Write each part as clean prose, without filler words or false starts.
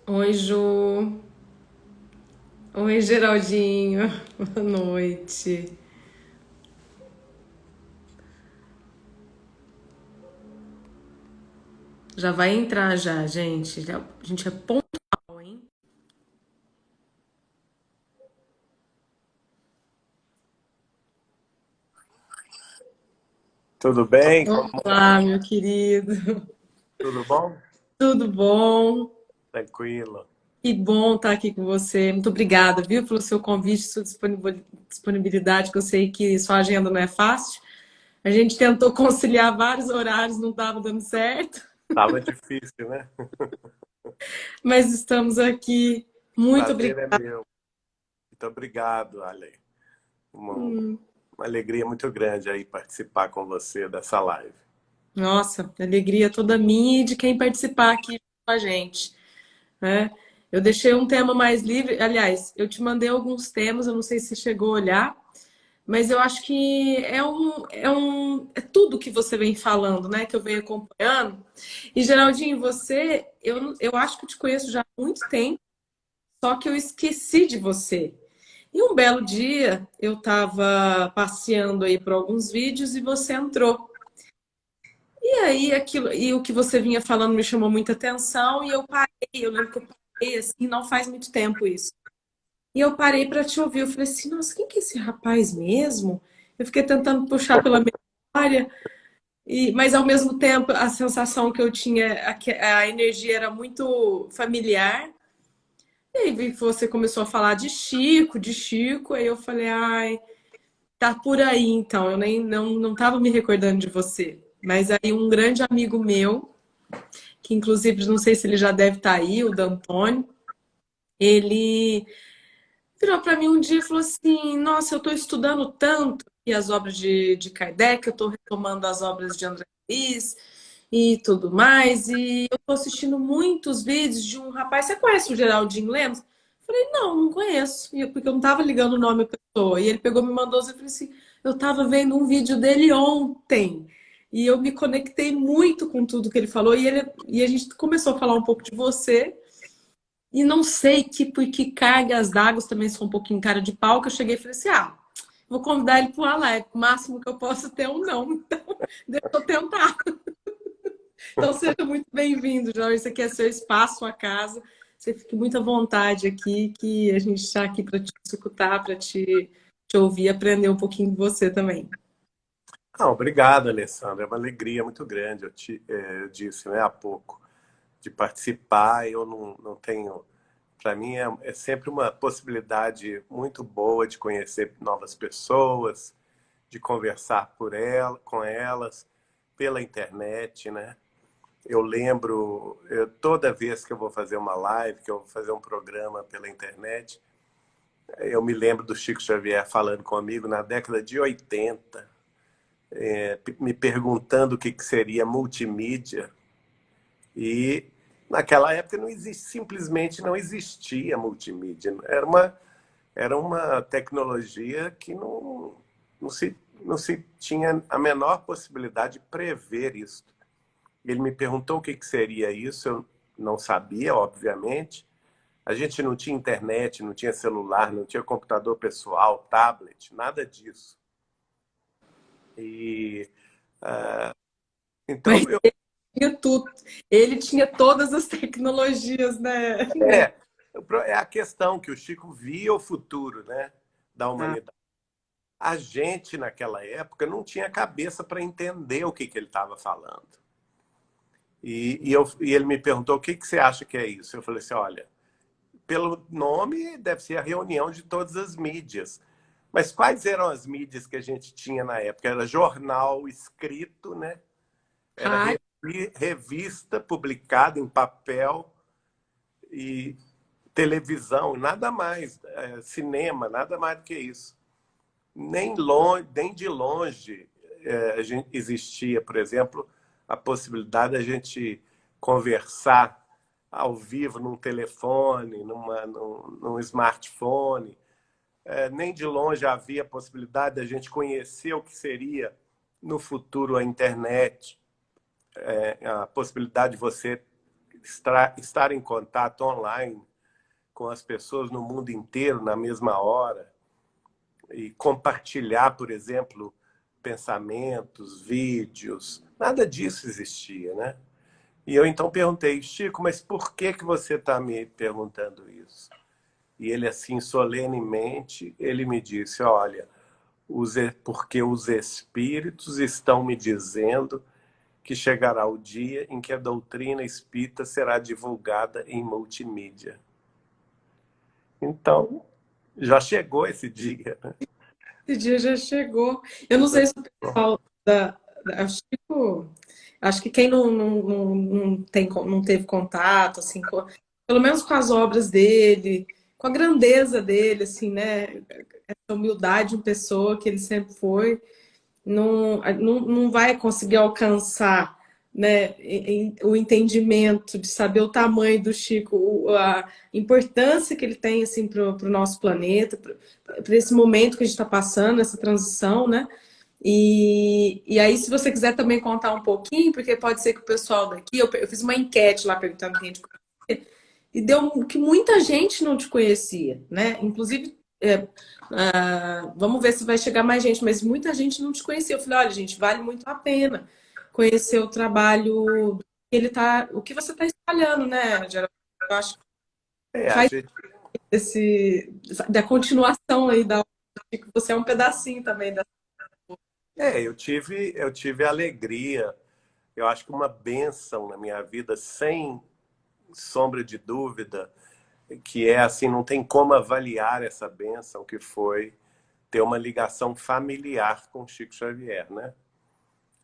Oi, Ju. Oi, Geraldinho. Boa noite. Já vai entrar já, gente. A gente é pontual, hein? Tudo bem? Olá, meu querido. Tudo bom? Tudo bom? Tranquilo. Que bom estar aqui com você. Muito obrigada, viu, pelo seu convite, sua disponibilidade, que eu sei que sua agenda não é fácil. A gente tentou conciliar vários horários, não estava dando certo, Tava difícil, né? mas estamos aqui. Muito Prazer é obrigada. meu. Muito obrigado, Ale. Uma alegria muito grande aí participar com você dessa live. Nossa, alegria toda minha e de quem participar aqui com a gente, né? Eu deixei um tema mais livre. Aliás, eu te mandei alguns temas, eu não sei se você chegou a olhar, mas eu acho que é tudo que você vem falando, né? Que eu venho acompanhando. E, Geraldinho, eu acho que eu te conheço já há muito tempo, só que eu esqueci de você. E um belo dia eu estava passeando aí por alguns vídeos e você entrou. E aí, aquilo, e o que você vinha falando me chamou muita atenção e eu parei. Eu lembro que eu parei assim, não faz muito tempo isso. E eu parei para te ouvir. Eu falei assim: nossa, quem que é esse rapaz mesmo? Eu fiquei tentando puxar pela memória, mas ao mesmo tempo a sensação que eu tinha, a energia era muito familiar. E aí vi que você começou a falar de Chico, aí eu falei: ai, tá por aí então. Eu nem não estava me recordando de você. Mas aí um grande amigo meu que inclusive não sei se ele já deve estar aí, o D'Antoni, ele virou para mim um dia e falou assim: nossa, eu estou estudando tanto e as obras de Kardec, eu estou retomando as obras de André Luiz e tudo mais, e eu estou assistindo muitos vídeos de um rapaz. Você conhece o Geraldinho Lemos? Eu falei: não, não conheço, porque eu não estava ligando o nome à pessoa. E ele pegou, me mandou, eu falei assim: eu estava vendo um vídeo dele ontem. E eu me conectei muito com tudo que ele falou, e a gente começou a falar um pouco de você. E não sei que por que cargas d'água também sou um pouquinho cara de pau, que eu cheguei e falei assim: ah, vou convidar ele para uma live. O máximo que eu posso ter é um não. Então, deixa eu tentar. Então, seja muito bem-vindo, Jorge. Isso aqui é seu espaço, sua casa. Você fique muito à vontade aqui, que a gente está aqui para te escutar, para te ouvir e aprender um pouquinho com você também. Ah, obrigado, Alessandra. É uma alegria muito grande. Eu disse, né, há pouco, de participar. Eu não tenho. Para mim é sempre uma possibilidade muito boa de conhecer novas pessoas, de conversar com elas pela internet, né? Eu lembro, toda vez que eu vou fazer uma live, que eu vou fazer um programa pela internet, eu me lembro do Chico Xavier falando comigo na década de 80, me perguntando o que seria multimídia. E naquela época simplesmente não existia multimídia. Era uma tecnologia que não se tinha a menor possibilidade de prever isso. Ele me perguntou o que seria isso, eu não sabia, obviamente. A gente não tinha internet, não tinha celular, não tinha computador pessoal, tablet, nada disso. E Mas então tinha tudo. Ele tinha todas as tecnologias, né? é, é a questão que o Chico via o futuro, né, da Ah, humanidade. A gente naquela época não tinha cabeça para entender o que ele estava falando. E ele me perguntou o que você acha que é isso. Eu falei assim, olha, pelo nome deve ser a reunião de todas as mídias. Mas quais eram as mídias que a gente tinha na época? Era jornal escrito, né? Era rádio. revista publicada em papel e televisão, nada mais, cinema, nada mais do que isso. Nem de longe existia, por exemplo, a possibilidade da gente conversar ao vivo num telefone, num smartphone. Nem de longe havia a possibilidade da gente conhecer o que seria no futuro a internet, a possibilidade de você estar em contato online com as pessoas no mundo inteiro na mesma hora e compartilhar, por exemplo, pensamentos, vídeos, nada disso existia, né? E eu então perguntei, Chico, mas por que você está me perguntando isso? E ele, assim, solenemente, ele me disse, olha, porque os espíritos estão me dizendo que chegará o dia em que a doutrina espírita será divulgada em multimídia. Então, já chegou esse dia, né? Esse dia já chegou. Eu não sei se o pessoal acho que quem não teve contato, assim, pelo menos com as obras dele, com a grandeza dele, assim, né? Essa humildade em pessoa que ele sempre foi, não vai conseguir alcançar, né, o entendimento de saber o tamanho do Chico, a importância que ele tem assim, para o nosso planeta, para esse momento que a gente está passando, essa transição, né? E aí, se você quiser também contar um pouquinho, porque pode ser que o pessoal daqui, eu fiz uma enquete lá perguntando quem a gente conhecia, e deu que muita gente não te conhecia, né? Inclusive, vamos ver se vai chegar mais gente, mas muita gente não te conhecia. Eu falei, olha, gente, vale muito a pena conhecer o trabalho que ele tá, o que você está espalhando, né, Geraldo? Eu acho que A faz gente, da continuação aí da que você é um pedacinho também da. eu tive a alegria, eu acho que uma bênção na minha vida, sem sombra de dúvida, que é assim, não tem como avaliar essa bênção que foi ter uma ligação familiar com Chico Xavier, né?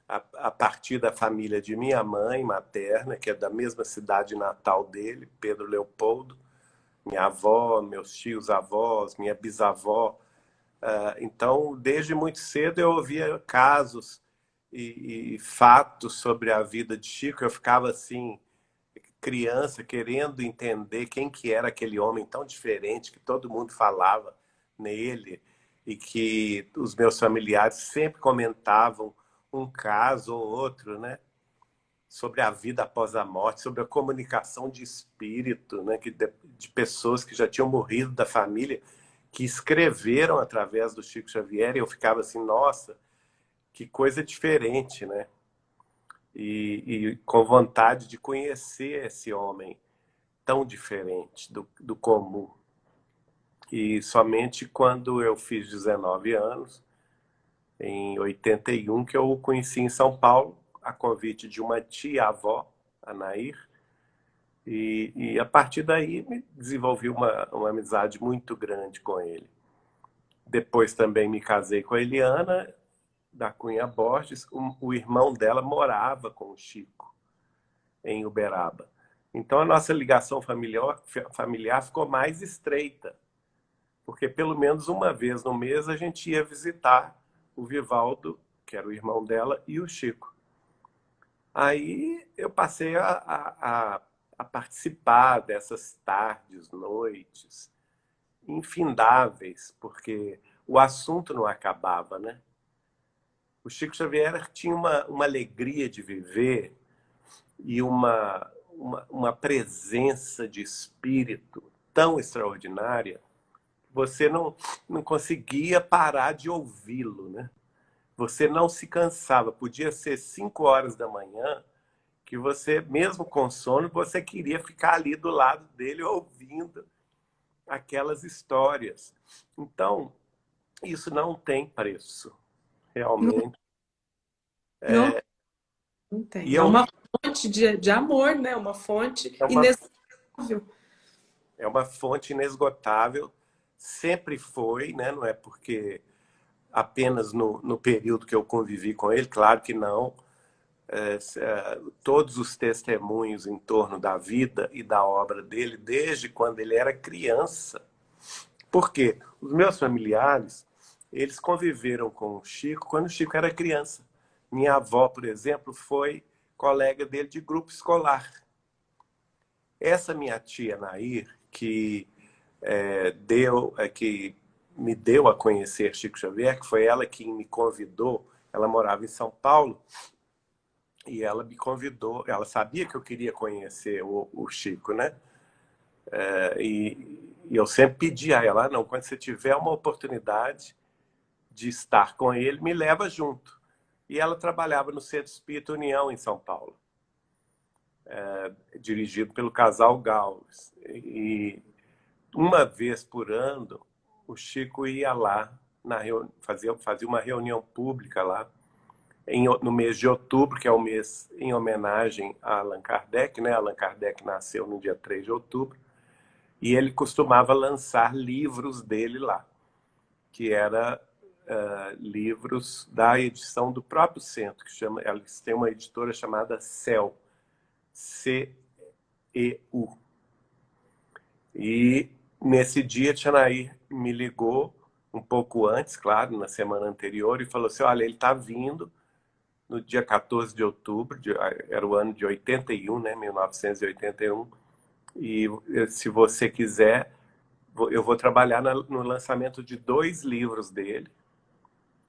A partir da família de minha mãe materna, que é da mesma cidade natal dele, Pedro Leopoldo, minha avó, meus tios avós, minha bisavó. Então, desde muito cedo eu ouvia casos e fatos sobre a vida de Chico. Eu ficava assim, criança, querendo entender quem que era aquele homem tão diferente que todo mundo falava nele e que os meus familiares sempre comentavam um caso ou outro, né? Sobre a vida após a morte, sobre a comunicação de espírito, né? De pessoas que já tinham morrido da família, que escreveram através do Chico Xavier, e eu ficava assim, nossa, que coisa diferente, né? E com vontade de conhecer esse homem tão diferente do comum. E somente quando eu fiz 19 anos, em 81, que eu o conheci em São Paulo, a convite de uma tia-avó, a Nair, e a partir daí me desenvolvi uma amizade muito grande com ele. Depois também me casei com a Eliana, da Cunha Borges. O irmão dela morava com o Chico, em Uberaba. Então a nossa ligação familiar ficou mais estreita, porque pelo menos uma vez no mês a gente ia visitar o Vivaldo, que era o irmão dela, e o Chico. Aí eu passei a participar dessas tardes, noites, infindáveis, porque o assunto não acabava, né? O Chico Xavier tinha uma alegria de viver e uma presença de espírito tão extraordinária, você não conseguia parar de ouvi-lo, né? Você não se cansava. Podia ser 5 horas da manhã, que você, mesmo com sono, você queria ficar ali do lado dele ouvindo aquelas histórias. Então, isso não tem preço, realmente. Não, não E tem. É eu, uma fonte de amor, né? Uma fonte é uma, inesgotável. é uma fonte inesgotável, sempre foi, né? Não é porque apenas no período que eu convivi com ele, claro que não. Todos os testemunhos em torno da vida e da obra dele, desde quando ele era criança. Por quê? Os meus familiares, eles conviveram com o Chico quando o Chico era criança. Minha avó, por exemplo, foi colega dele de grupo escolar. Essa minha tia Nair, que me deu a conhecer Chico Xavier, que foi ela que me convidou, ela morava em São Paulo, E ela me convidou, ela sabia que eu queria conhecer o Chico, né? E eu sempre pedi a ela, não, quando você tiver uma oportunidade de estar com ele, me leva junto. E ela trabalhava no Centro Espírita União, em São Paulo, dirigido pelo casal Gauss. E uma vez por ano, o Chico ia lá, fazia uma reunião pública lá, no mês de outubro, que é o mês em homenagem a Allan Kardec, né? Allan Kardec nasceu no dia 3 de outubro, e ele costumava lançar livros dele lá, que era livros da edição do próprio centro, que chama, eles têm uma editora chamada CEU, C-E-U. E nesse dia, Tianair me ligou um pouco antes, claro, na semana anterior, e falou assim, olha, ele está vindo no dia 14 de outubro, era o ano de 81, né, 1981, e se você quiser, eu vou trabalhar no lançamento de 2 livros dele.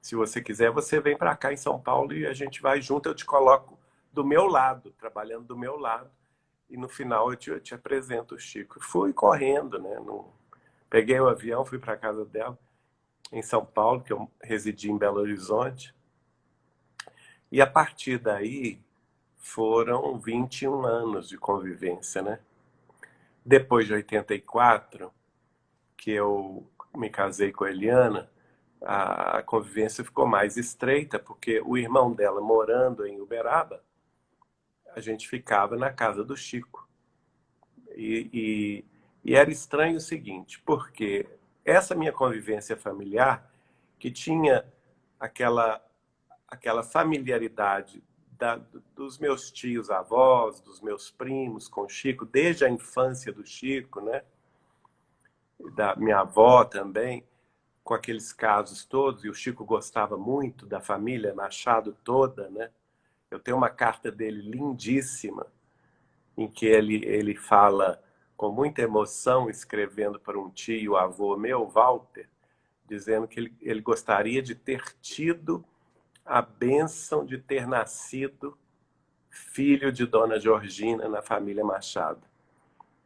Se você quiser, você vem para cá em São Paulo e a gente vai junto, eu te coloco do meu lado, trabalhando do meu lado, e no final eu te apresento o Chico. Fui correndo, né? Peguei o avião, fui para a casa dela, em São Paulo, que eu residi em Belo Horizonte, e a partir daí foram 21 anos de convivência, né? Depois de 84, que eu me casei com a Eliana, a convivência ficou mais estreita, porque o irmão dela, morando em Uberaba, a gente ficava na casa do Chico. E era estranho o seguinte, porque essa minha convivência familiar, que tinha aquela familiaridade dos meus tios avós, dos meus primos com o Chico, desde a infância do Chico, né? Da minha avó também, com aqueles casos todos, e o Chico gostava muito da família Machado toda, né? Eu tenho uma carta dele lindíssima, em que ele fala com muita emoção, escrevendo para um tio, avô meu, Walter, dizendo que ele gostaria de ter tido a bênção de ter nascido filho de Dona Georgina na família Machado.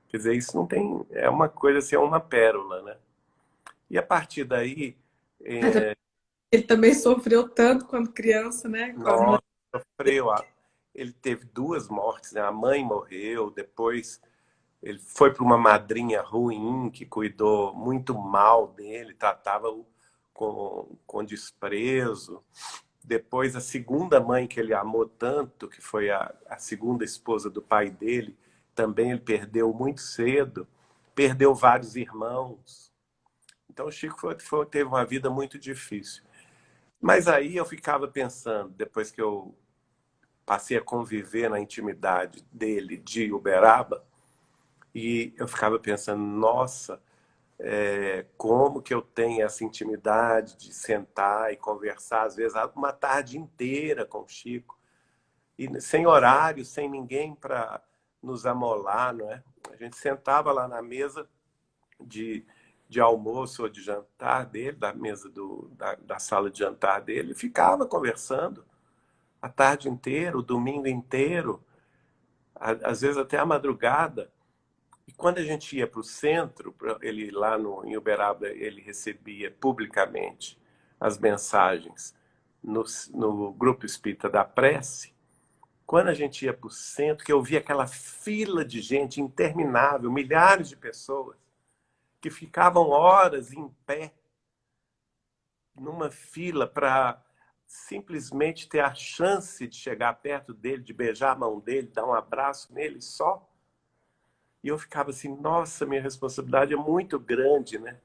Quer dizer, isso não tem... É uma coisa assim, é uma pérola, né? E a partir daí... Ele também sofreu tanto quando criança, né? Com a mãe. Nossa, sofreu. Ele teve 2 mortes, né? A mãe morreu, depois ele foi para uma madrinha ruim que cuidou muito mal dele, tratava-o com desprezo. Depois, a segunda mãe que ele amou tanto, que foi a segunda esposa do pai dele, também ele perdeu muito cedo. Perdeu vários irmãos. Então, o Chico teve uma vida muito difícil. Mas aí eu ficava pensando, depois que eu passei a conviver na intimidade dele, de Uberaba, e eu ficava pensando, nossa, como que eu tenho essa intimidade de sentar e conversar, às vezes, uma tarde inteira com o Chico, e sem horário, sem ninguém para nos amolar, não é? A gente sentava lá na mesa de almoço ou de jantar dele, da mesa da sala de jantar dele, e ficava conversando a tarde inteira, o domingo inteiro, às vezes até a madrugada. E quando a gente ia para o centro, ele lá em Uberaba, ele recebia publicamente as mensagens no Grupo Espírita da Prece. Quando a gente ia para o centro, que eu via aquela fila de gente interminável, milhares de pessoas, que ficavam horas em pé, numa fila, para simplesmente ter a chance de chegar perto dele, de beijar a mão dele, dar um abraço nele só. E eu ficava assim, nossa, minha responsabilidade é muito grande, né?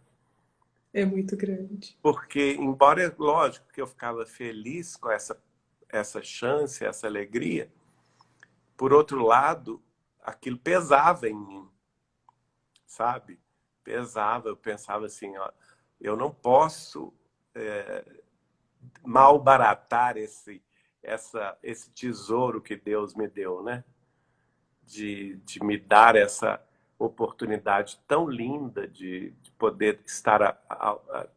É muito grande. Porque, embora, lógico, que eu ficava feliz com essa chance, essa alegria, por outro lado, aquilo pesava em mim, sabe? Pesava, eu pensava assim, ó, eu não posso malbaratar esse tesouro que Deus me deu, né? De me dar essa oportunidade tão linda de poder estar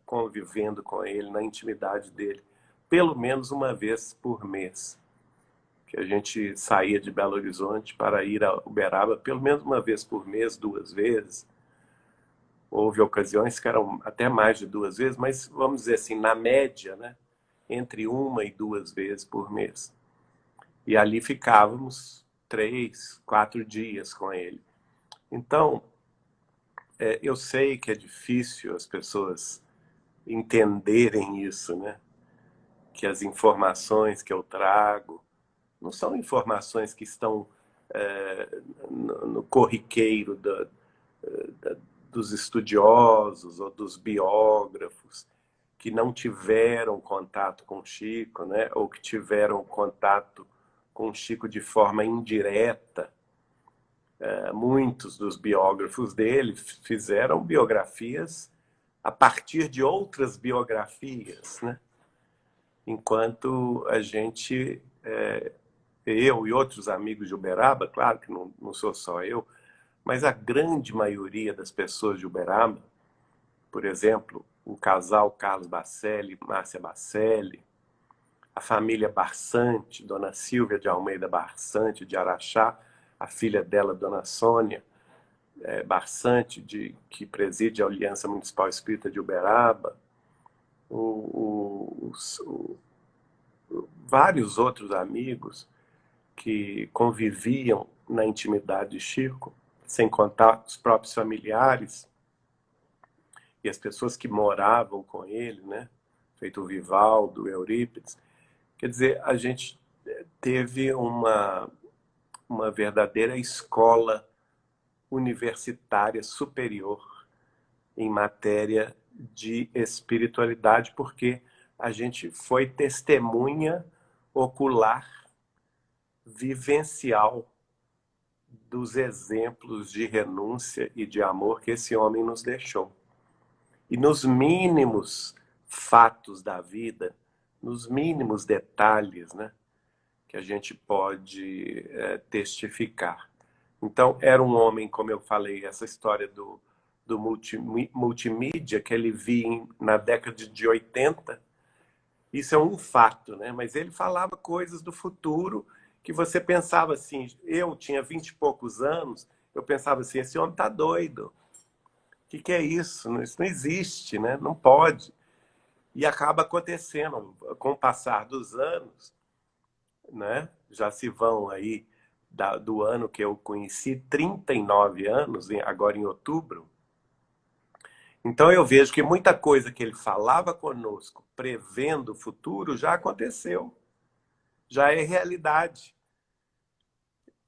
convivendo com ele, na intimidade dele, pelo menos uma vez por mês. que a gente saía de Belo Horizonte para ir a Uberaba pelo menos uma vez por mês, 2 vezes. Houve ocasiões que eram até mais de 2 vezes, mas vamos dizer assim, na média, né? Entre 1 e 2 vezes por mês. E ali ficávamos 3, 4 dias com ele. Então, eu sei que é difícil as pessoas entenderem isso, né? Que as informações que eu trago não são informações que estão no corriqueiro dos estudiosos ou dos biógrafos que não tiveram contato com Chico, né? Ou que tiveram contato com Chico de forma indireta. Muitos dos biógrafos dele fizeram biografias a partir de outras biografias, né? Enquanto a gente, eu e outros amigos de Uberaba, claro que não sou só eu, mas a grande maioria das pessoas de Uberaba, por exemplo, o casal Carlos Bacelli, Márcia Bacelli, a família Barçante, Dona Silvia de Almeida Barçante, de Araxá, a filha dela, Dona Sônia Barçante, que preside a Aliança Municipal Espírita de Uberaba, vários outros amigos que conviviam na intimidade de Chico, sem contar os próprios familiares e as pessoas que moravam com ele, né? Feito o Vivaldo, o Eurípides. Quer dizer, a gente teve uma verdadeira escola universitária superior em matéria de espiritualidade, porque a gente foi testemunha ocular, vivencial dos exemplos de renúncia e de amor que esse homem nos deixou. E nos mínimos fatos da vida, nos mínimos detalhes, né, que a gente pode testificar. Então, era um homem, como eu falei, essa história do multimídia que ele via na década de 80, isso é um fato, né? Mas ele falava coisas do futuro que você pensava assim, eu tinha 20 e poucos anos, eu pensava assim, esse homem está doido. O que é isso? Isso não existe, né? Não pode. E acaba acontecendo com o passar dos anos, né? Já se vão aí do ano que eu conheci, 39 anos, agora em outubro. Então eu vejo que muita coisa que ele falava conosco, prevendo o futuro, já aconteceu. Já é realidade.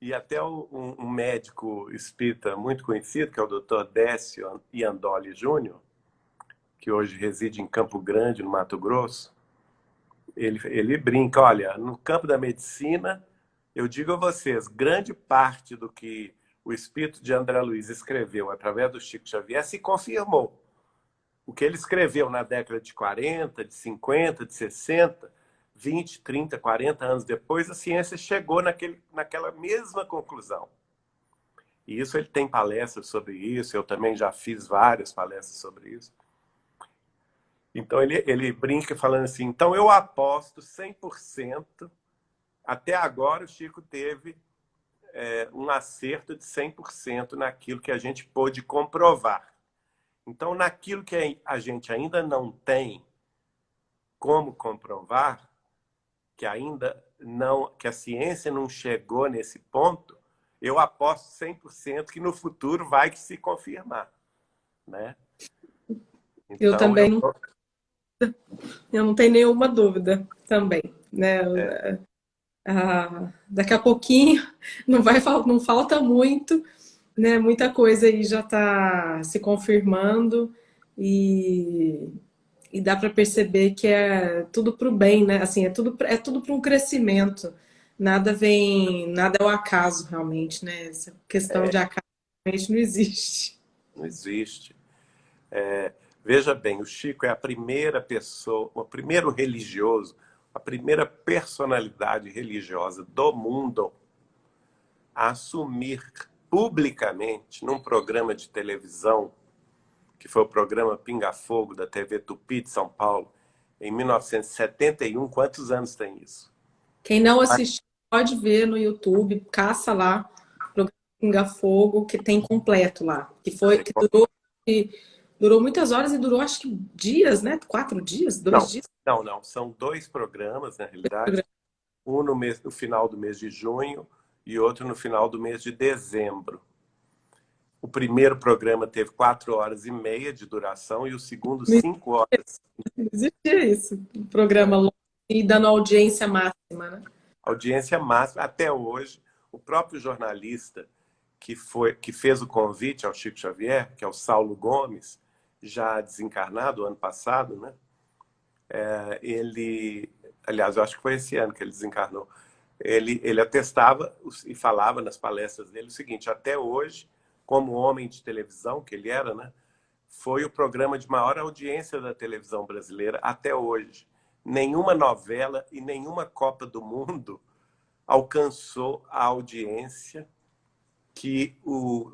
E até um médico espírita muito conhecido, que é o Dr. Décio Iandoli Júnior, que hoje reside em Campo Grande, no Mato Grosso, ele brinca, olha, no campo da medicina, eu digo a vocês, grande parte do que o espírito de André Luiz escreveu através do Chico Xavier se confirmou. O que ele escreveu na década de 40, de 50, de 60, 20, 30, 40 anos depois, a ciência chegou naquela mesma conclusão. E isso ele tem palestras sobre isso, eu também já fiz várias palestras sobre isso. Então ele brinca falando assim, então eu aposto 100%, até agora o Chico teve um acerto de 100% naquilo que a gente pôde comprovar. Então, naquilo que a gente ainda não tem como comprovar, que a ciência não chegou nesse ponto, eu aposto 100% que no futuro vai se confirmar, né? Eu Então, também eu não tenho nenhuma dúvida também, né? Daqui a pouquinho não falta muito, né? Muita coisa aí já está se confirmando e dá para perceber que é tudo para o bem, né? Assim, é tudo para um crescimento. Nada é o acaso realmente, né? Essa questão de acaso realmente não existe. não existe. Veja bem, o Chico é a primeira pessoa, o primeiro religioso, a primeira personalidade religiosa do mundo a assumir publicamente, num programa de televisão, que foi o programa Pinga Fogo da TV Tupi de São Paulo, em 1971. Quantos anos tem isso? Quem não assistiu pode ver no YouTube, caça lá, programa Pinga Fogo, que tem completo lá. Que durou muitas horas e durou acho que dias, né? 4 dias, dois Não, dias. não, não. São dois programas, na realidade. Um no final do mês de junho e outro no final do mês de dezembro. O primeiro programa teve 4 horas e meia de duração e o segundo, Não 5 horas. existia isso, um programa Né? longo e dando audiência máxima, né? Audiência máxima. Até hoje, o próprio jornalista que fez o convite ao Chico Xavier, que é o Saulo Gomes, já desencarnado, ano passado, né? Ele, aliás, eu acho que foi esse ano que ele desencarnou. Ele atestava e falava nas palestras dele o seguinte: até hoje, como homem de televisão que ele era, né, foi o programa de maior audiência da televisão brasileira até hoje. Nenhuma novela e nenhuma Copa do Mundo alcançou a audiência que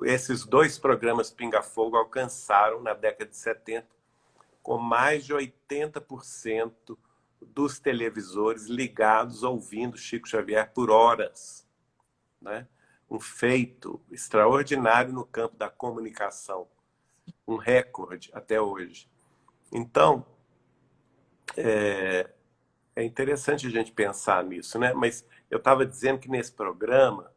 esses dois programas Pinga Fogo alcançaram na década de 70, com mais de 80% dos televisores ligados ouvindo Chico Xavier por horas. Né? Um feito extraordinário no campo da comunicação. Um recorde até hoje. Então, é interessante a gente pensar nisso, né? Mas eu estava dizendo que nesse programa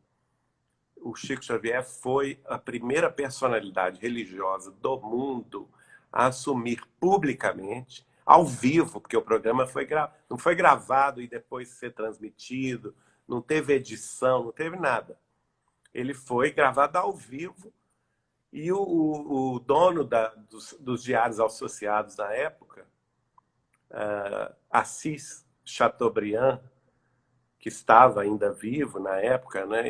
o Chico Xavier foi a primeira personalidade religiosa do mundo a assumir publicamente, ao vivo, porque o programa não foi gravado e depois ser transmitido, não teve edição, não teve nada. Ele foi gravado ao vivo e o dono dos diários associados na época, Assis Chateaubriand, que estava ainda vivo na época, né?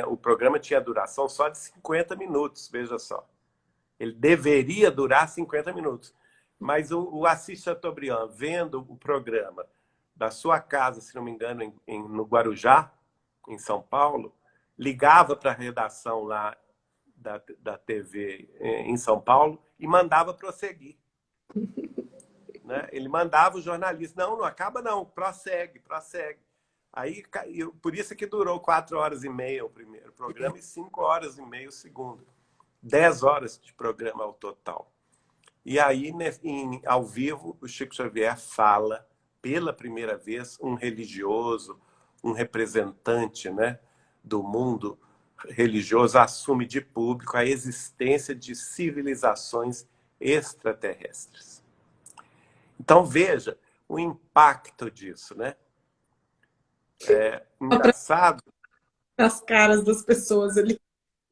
O programa tinha duração só de 50 minutos, veja só. Ele deveria durar 50 minutos. Mas o Assis Chateaubriand, vendo o programa da sua casa, se não me engano, no Guarujá, em São Paulo, ligava para a redação lá da TV em São Paulo e mandava prosseguir. Né? Ele mandava o jornalista, não acaba não, prossegue, prossegue. Aí, por isso que durou 4 horas e meia o primeiro programa e 5 horas e meia o segundo. 10 horas de programa ao total. E aí, ao vivo, o Chico Xavier fala, pela primeira vez, um religioso, um representante, né, do mundo religioso, assume de público a existência de civilizações extraterrestres. Então, veja o impacto disso, né? Engraçado. As caras das pessoas ali,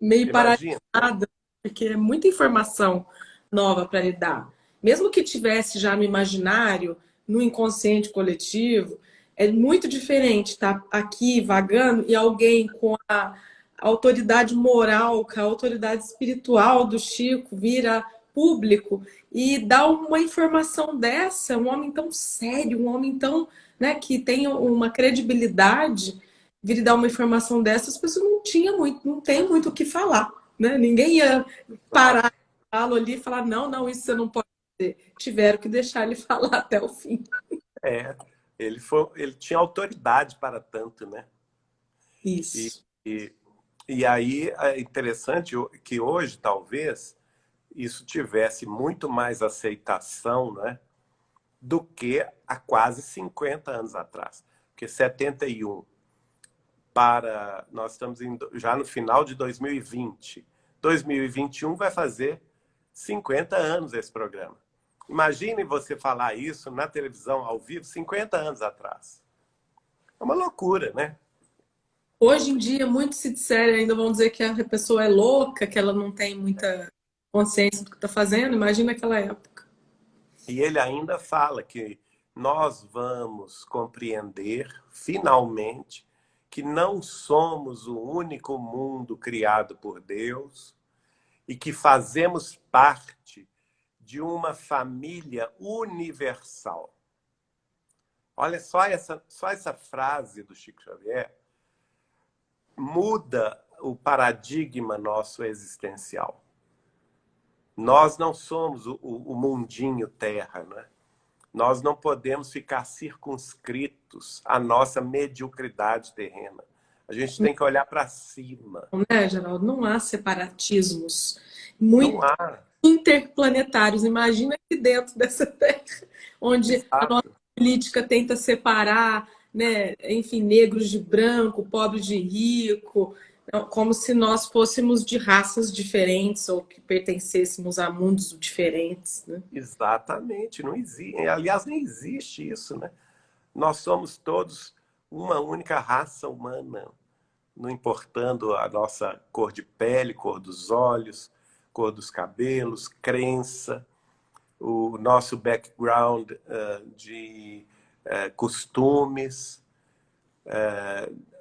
meio Imagina. paralisadas, porque é muita informação nova para lidar. Mesmo que tivesse já no imaginário, no inconsciente coletivo, é muito diferente estar aqui vagando e alguém com a autoridade moral, com a autoridade espiritual do Chico vira público e dá uma informação dessa, um homem tão sério, um homem tão, né, que tem uma credibilidade, vir dar uma informação dessa, as pessoas não tem muito o que falar, né? Ninguém ia parar ali e falar, não, não, isso você não pode dizer. Tiveram que deixar ele falar até o fim. É, ele tinha autoridade para tanto, né? E, Isso. e, e aí é interessante que hoje, talvez, isso tivesse muito mais aceitação, né, do que há quase 50 anos atrás. Porque 71 nós estamos já no final de 2020. 2021 vai fazer 50 anos esse programa. Imagine você falar isso na televisão ao vivo 50 anos atrás. É uma loucura, né? Hoje em dia, muitos se disserem, ainda vão dizer que a pessoa é louca, que ela não tem muita consciência do que está fazendo. Imagina aquela época. E ele ainda fala que nós vamos compreender, finalmente, que não somos o único mundo criado por Deus e que fazemos parte de uma família universal. Olha só essa frase do Chico Xavier muda o paradigma nosso existencial. Nós não somos o mundinho terra, né? Nós não podemos ficar circunscritos à nossa mediocridade terrena. A gente tem que olhar para cima. Né, Geraldo? Não há separatismos Não muito há. interplanetários. Imagina aqui dentro dessa terra, onde a nossa Exato. política tenta separar, né, enfim, negros de branco, pobres de rico, como se nós fôssemos de raças diferentes ou que pertencêssemos a mundos diferentes, né? Exatamente. Não existe. Aliás, nem existe isso, né? Nós somos todos uma única raça humana, não importando a nossa cor de pele, cor dos olhos, cor dos cabelos, crença, o nosso background de costumes,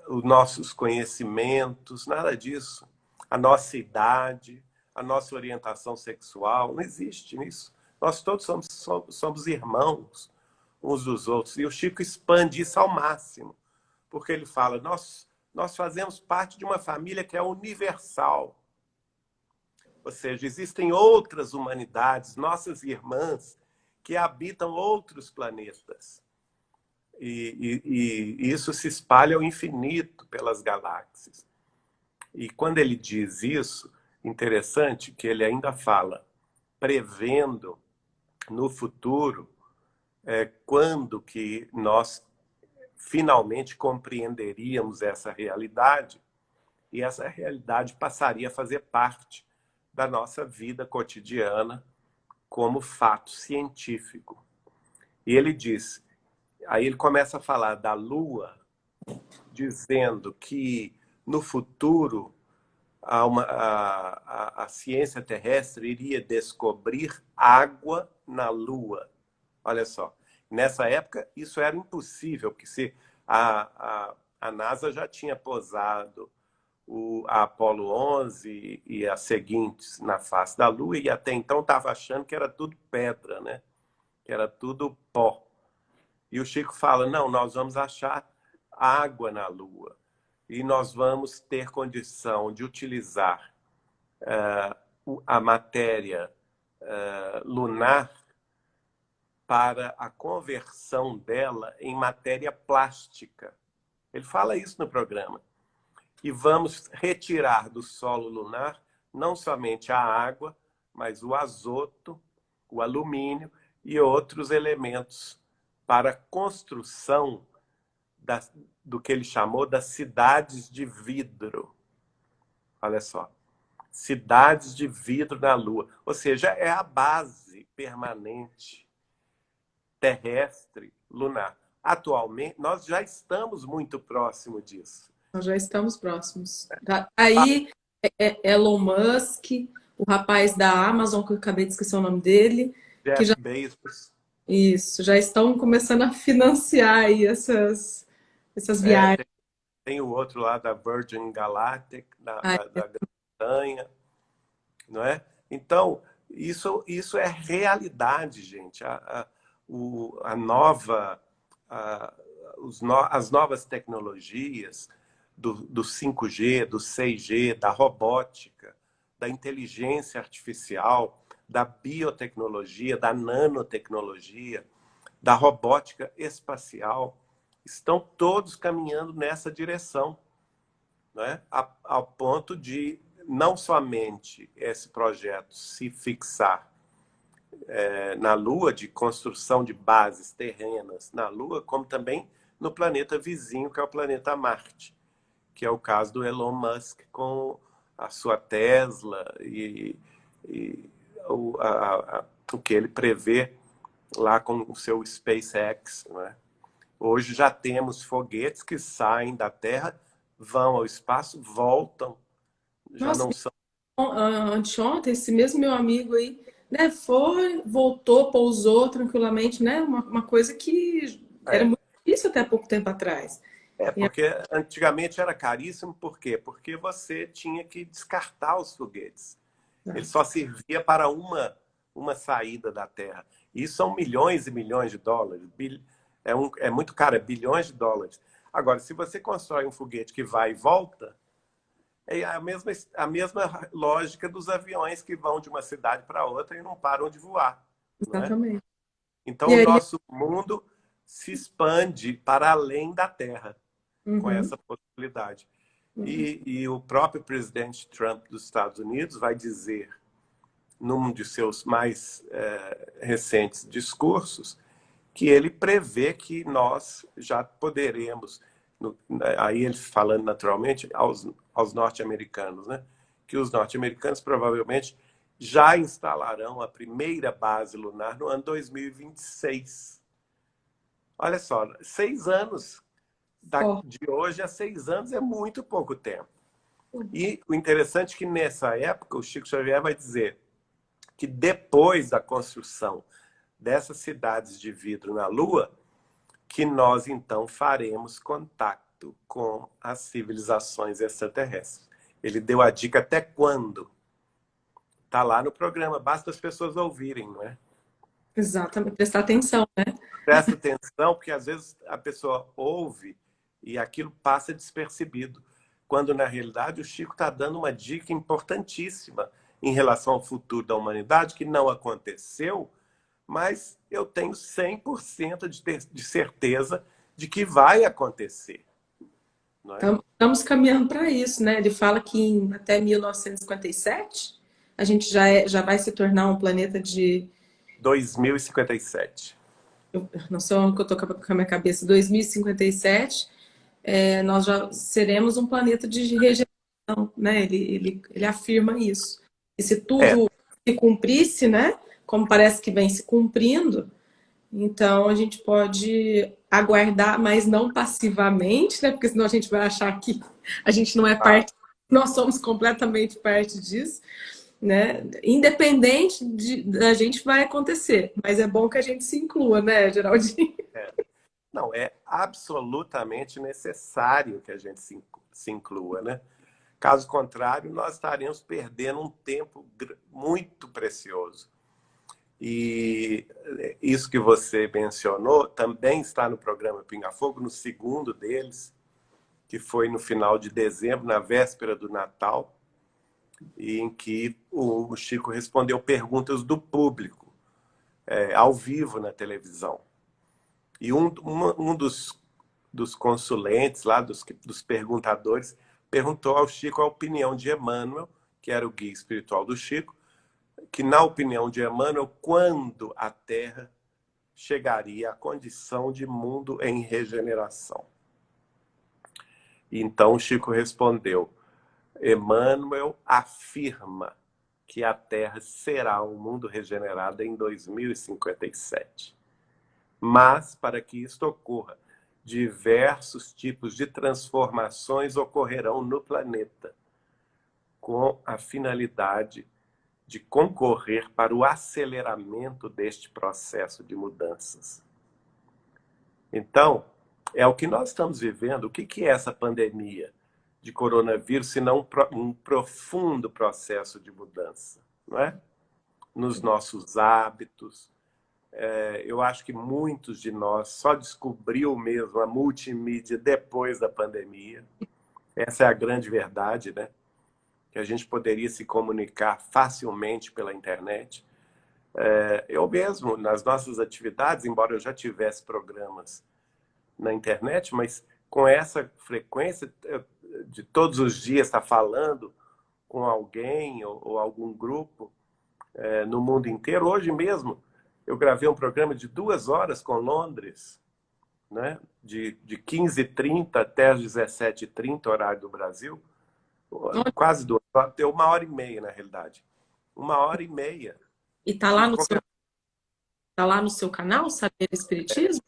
os nossos conhecimentos, nada disso. A nossa idade, a nossa orientação sexual, não existe isso. Nós todos somos irmãos uns dos outros. E o Chico expande isso ao máximo, porque ele fala, nós fazemos parte de uma família que é universal. Ou seja, existem outras humanidades, nossas irmãs, que habitam outros planetas. E isso se espalha ao infinito pelas galáxias. E quando ele diz isso, interessante que ele ainda fala, prevendo no futuro, quando que nós finalmente compreenderíamos essa realidade e essa realidade passaria a fazer parte da nossa vida cotidiana como fato científico. E ele diz, aí ele começa a falar da Lua, dizendo que no futuro a ciência terrestre iria descobrir água na Lua. Olha só, nessa época isso era impossível, porque se a NASA já tinha posado a Apollo 11 e as seguintes na face da Lua, e até então estava achando que era tudo pedra, né? Que era tudo pó. E o Chico fala, não, nós vamos achar água na Lua. E nós vamos ter condição de utilizar a matéria lunar para a conversão dela em matéria plástica. Ele fala isso no programa. E vamos retirar do solo lunar não somente a água, mas o azoto, o alumínio e outros elementos para a construção do que ele chamou das cidades de vidro. Olha só, cidades de vidro na Lua. Ou seja, é a base permanente terrestre lunar. Atualmente, nós já estamos muito próximo disso. Nós já estamos próximos. Aí, Elon Musk, o rapaz da Amazon, que eu acabei de esquecer o nome dele, que Jeff já, Bezos, isso, já estão começando a financiar aí essas viagens. tem o outro lá da Virgin Galactic, da Grã-Bretanha, não é? Então, isso é realidade, gente. As novas tecnologias do 5G, do 6G, da robótica, da inteligência artificial, da biotecnologia, da nanotecnologia, da robótica espacial, estão todos caminhando nessa direção, né? Ao ponto de não somente esse projeto se fixar na Lua, de construção de bases terrenas na Lua, como também no planeta vizinho, que é o planeta Marte, que é o caso do Elon Musk com a sua Tesla e o que ele prevê lá com o seu SpaceX, né? Hoje já temos foguetes que saem da Terra, vão ao espaço, voltam, já Nossa, não são... anteontem, esse mesmo meu amigo aí, né, foi, voltou, pousou tranquilamente, né? Uma coisa que era É, muito difícil até pouco tempo atrás. E porque antigamente era caríssimo, por quê? Porque você tinha que descartar os foguetes. Ele só servia para uma saída da Terra. E são milhões e milhões de dólares. É muito caro, é bilhões de dólares. Agora, se você constrói um foguete que vai e volta, é a mesma lógica dos aviões que vão de uma cidade para outra e não param de voar, não é? exatamente. Então, E o aí? nosso mundo se expande para além da Terra, com Uhum, essa possibilidade. uhum. E o próprio presidente Trump dos Estados Unidos vai dizer, num de seus mais recentes discursos, que ele prevê que nós já poderemos, aí ele falando naturalmente aos norte-americanos, né? Que os norte-americanos provavelmente já instalarão a primeira base lunar no ano 2026. Olha só, 6 anos, Ó, de hoje a 6 anos é muito pouco tempo. E o interessante é que nessa época o Chico Xavier vai dizer que depois da construção dessas cidades de vidro na Lua, que nós então faremos contato com as civilizações extraterrestres. Ele deu a dica até quando. Está lá no programa, basta as pessoas ouvirem, não é? exatamente, prestar atenção, né? Presta atenção, porque às vezes a pessoa ouve e aquilo passa despercebido. Quando na realidade o Chico está dando uma dica importantíssima em relação ao futuro da humanidade, que não aconteceu, mas eu tenho 100% de certeza de que vai acontecer, não é? Estamos caminhando para isso, né? Ele fala que até 1957 a gente já vai se tornar um planeta de. 2057. Eu não sei onde que eu estou com a minha cabeça. 2057, nós já seremos um planeta de regeneração, né? Ele afirma isso. E se É, tudo se cumprisse, né? Como parece que vem se cumprindo, então a gente pode aguardar, mas não passivamente, né? Porque senão a gente vai achar que a gente não é parte, nós somos completamente parte disso, né? Independente da gente vai acontecer, mas é bom que a gente se inclua, né, Geraldinho? não, é absolutamente necessário que a gente se inclua, né? Caso contrário, nós estaremos perdendo um tempo muito precioso. E isso que você mencionou também está no programa Pinga Fogo, no segundo deles, que foi no final de dezembro, na véspera do Natal, e em que o Chico respondeu perguntas do público, ao vivo na televisão. E um dos consulentes lá, dos perguntadores, perguntou ao Chico a opinião de Emmanuel, que era o guia espiritual do Chico, que na opinião de Emmanuel, quando a Terra chegaria à condição de mundo em regeneração. Então o Chico respondeu, Emmanuel afirma que a Terra será um mundo regenerado em 2057. Mas, para que isto ocorra, diversos tipos de transformações ocorrerão no planeta, com a finalidade de concorrer para o aceleramento deste processo de mudanças. Então, é o que nós estamos vivendo. O que é essa pandemia de coronavírus, se não um profundo processo de mudança, não é? Nos nossos hábitos. Eu acho que muitos de nós só descobriu mesmo a multimídia depois da pandemia. Essa é a grande verdade, né? Que a gente poderia se comunicar facilmente pela internet. Eu mesmo, nas nossas atividades, embora eu já tivesse programas na internet, mas com essa frequência de todos os dias estar falando com alguém ou algum grupo no mundo inteiro. Hoje mesmo eu gravei um programa de 2 horas com Londres, né? de 15h30 até as 17h30, horário do Brasil, quase 2 horas, deu 1h30 na realidade. 1h30. E tá E lá tá lá no seu canal, Saber Espiritismo?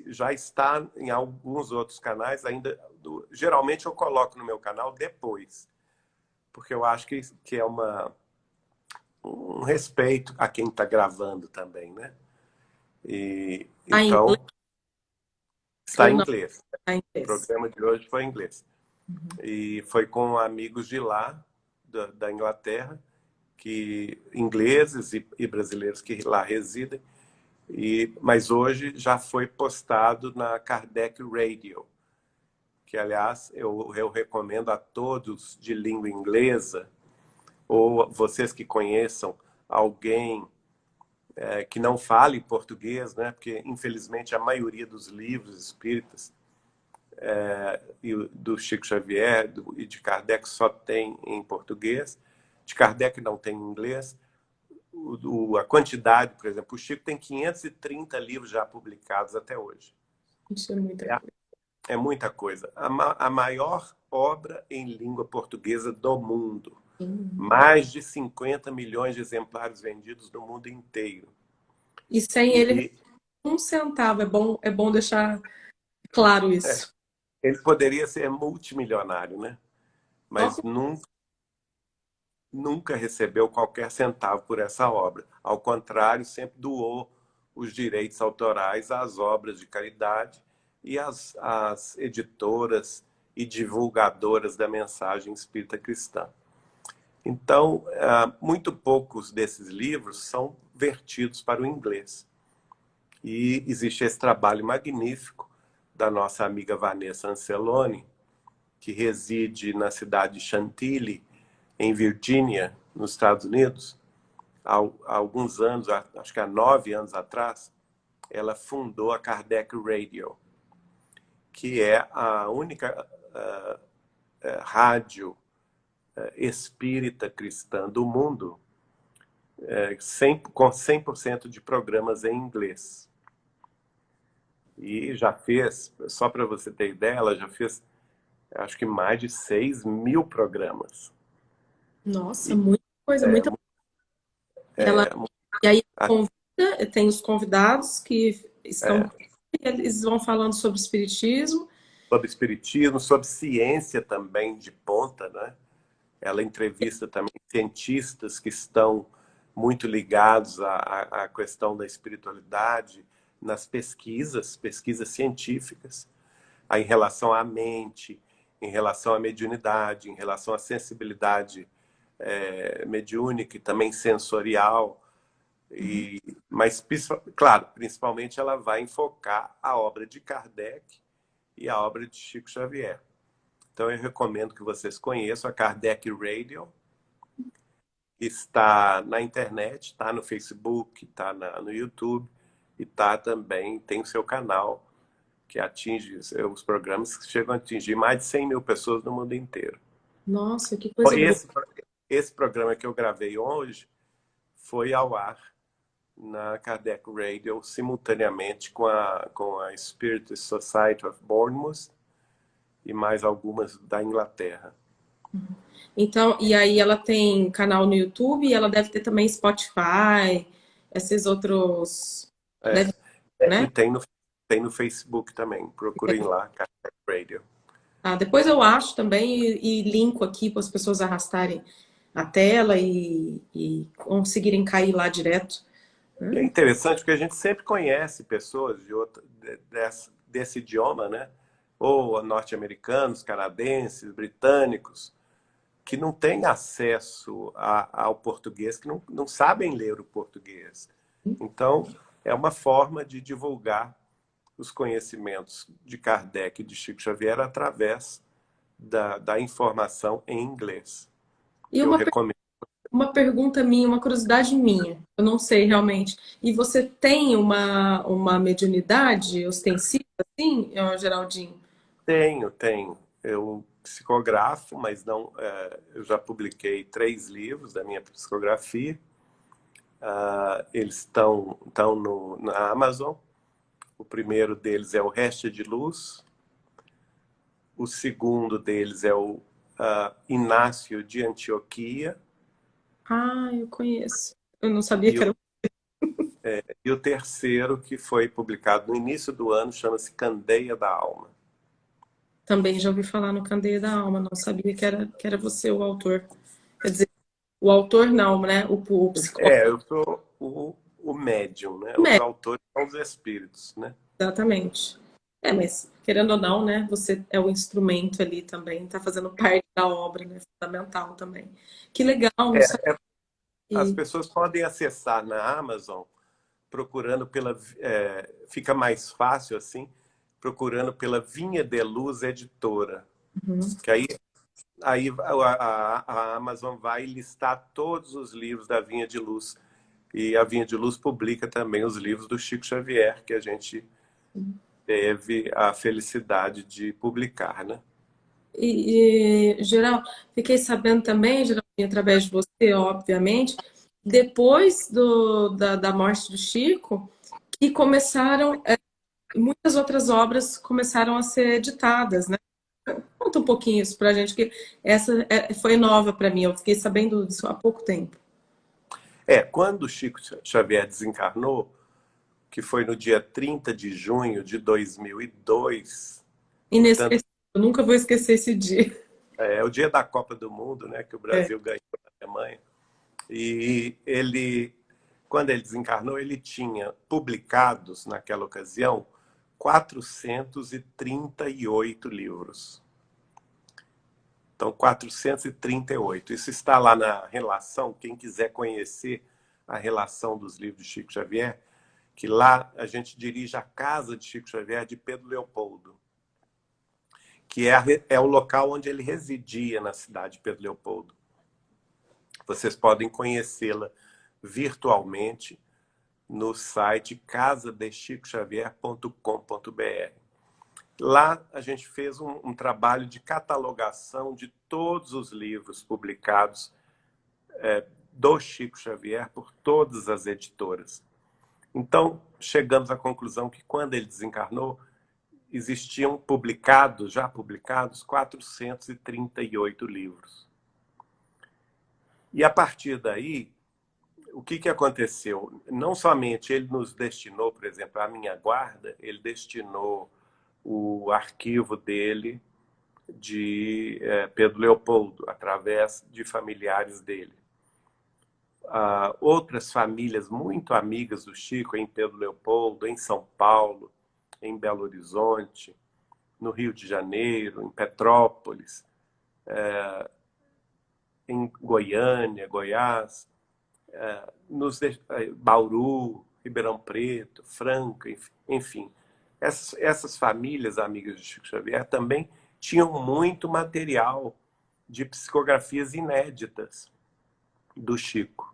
já está em alguns outros canais ainda. Geralmente eu coloco no meu canal depois, porque eu acho que é um respeito a quem está gravando também, né? E Tá em inglês então está ou em não? inglês. Tá em O inglês. programa de hoje foi em inglês e foi com amigos de lá, da Inglaterra, que ingleses e brasileiros que lá residem. Mas hoje já foi postado na Kardec Radio, que, aliás, eu recomendo a todos de língua inglesa, ou vocês que conheçam alguém que não fala em português, né? Porque, infelizmente, a maioria dos livros espíritas do Chico Xavier e de Kardec só tem em português. De Kardec não tem em inglês. A quantidade, por exemplo, o Chico tem 530 livros já publicados até hoje. Isso é muita coisa. É muita coisa. A maior obra em língua portuguesa do mundo. Mais de 50 milhões de exemplares vendidos no mundo inteiro. E sem ele, um centavo. É bom deixar claro isso. Ele poderia ser multimilionário, né? Mas nunca recebeu qualquer centavo por essa obra. Ao contrário, sempre doou os direitos autorais às obras de caridade e às editoras e divulgadoras da mensagem espírita cristã. Então, muito poucos desses livros são vertidos para o inglês. E existe esse trabalho magnífico da nossa amiga Vanessa Anceloni, que reside na cidade de Chantilly, em Virgínia, nos Estados Unidos. Há alguns anos, acho que há 9 anos atrás, ela fundou a Kardec Radio, que é a única rádio espírita cristã do mundo com 100% de programas em inglês. E já fez, só para você ter ideia, ela já fez, acho que mais de 6 mil programas. Nossa, muita coisa, muita coisa. E aí tem os convidados que estão... Eles vão falando sobre espiritismo. Sobre espiritismo, sobre ciência também de ponta, né? Ela entrevista também cientistas que estão muito ligados à questão da espiritualidade, nas pesquisas científicas, em relação à mente, em relação à mediunidade, em relação à sensibilidade mediúnica e também sensorial. Mas, claro, principalmente ela vai enfocar a obra de Kardec e a obra de Chico Xavier. Então, eu recomendo que vocês conheçam a Kardec Radio. Está na internet, está no Facebook, está no YouTube e tem o seu canal que atinge os programas que chegam a atingir mais de 100 mil pessoas no mundo inteiro. Nossa, que coisa boa. Esse programa que eu gravei hoje foi ao ar na Kardec Radio simultaneamente com a Spirit Society of Bournemouth e mais algumas da Inglaterra. Então, e aí ela tem canal no YouTube e ela deve ter também Spotify, esses outros... né? E tem no Facebook também. Procurem lá, Kardec Radio. Depois eu acho também e linko aqui para as pessoas arrastarem a tela e conseguirem cair lá direto. É interessante porque a gente sempre conhece pessoas desse idioma, né? Ou norte-americanos, canadenses, britânicos, que não têm acesso ao português, que não sabem ler o português. Então, é uma forma de divulgar os conhecimentos de Kardec e de Chico Xavier através da informação em inglês. E eu recomendo. Uma pergunta minha, uma curiosidade minha, eu não sei realmente. E você tem uma mediunidade ostensiva, assim, Geraldinho? Tenho. Eu psicografo, mas não. Eu já publiquei 3 livros da minha psicografia. Eles estão na Amazon. O primeiro deles é o Réstia de Luz. O segundo deles é o Inácio de Antioquia. Eu conheço. Eu não sabia que era... E o terceiro, que foi publicado no início do ano, chama-se Candeia da Alma. Também já ouvi falar no Candeia da Alma, não sabia que era você o autor. Quer dizer, o autor não, né? O psicólogo. Eu sou o médium, né? Os autores são os espíritos, né? Exatamente. Mas querendo ou não, né? Você é o instrumento ali também, está fazendo parte da obra, né? Fundamental também. Que legal, não sabia. As pessoas podem acessar na Amazon, procurando fica mais fácil assim, procurando pela Vinha de Luz Editora. Que aí a Amazon vai listar todos os livros da Vinha de Luz E a Vinha de Luz publica também os livros do Chico Xavier, que a gente teve a felicidade de publicar, né? Geral, fiquei sabendo também, Geraldinho, através de você, obviamente, depois da morte do Chico, que começaram, muitas outras obras começaram a ser editadas, né? Conta um pouquinho isso pra gente, que essa foi nova para mim, eu fiquei sabendo disso há pouco tempo. Quando o Chico Xavier desencarnou, que foi no dia 30 de junho de 2002, portanto, Inesquecível, eu nunca vou esquecer esse dia. é o dia da Copa do Mundo, né, que o É. Brasil ganhou da Alemanha. E ele, quando ele desencarnou, ele tinha publicados, naquela ocasião, 438 livros. Então, 438. Isso está lá na relação, quem quiser conhecer a relação dos livros de Chico Xavier, que lá a gente dirige a casa de Chico Xavier de Pedro Leopoldo, que é o local onde ele residia na cidade de Pedro Leopoldo. Vocês podem conhecê-la virtualmente no site casadechicoxavier.com.br. Lá a gente fez um trabalho de catalogação de todos os livros publicados do Chico Xavier por todas as editoras. Então, chegamos à conclusão que quando ele desencarnou, existiam já publicados, 438 livros. E a partir daí, o que aconteceu? Não somente ele nos destinou, por exemplo, à minha guarda, ele destinou o arquivo dele de Pedro Leopoldo, através de familiares dele. Outras famílias muito amigas do Chico, em Pedro Leopoldo, em São Paulo, em Belo Horizonte, no Rio de Janeiro, em Petrópolis, em Goiânia, Goiás, Bauru, Ribeirão Preto, Franca, enfim. Essas famílias amigas de Chico Xavier também tinham muito material de psicografias inéditas do Chico.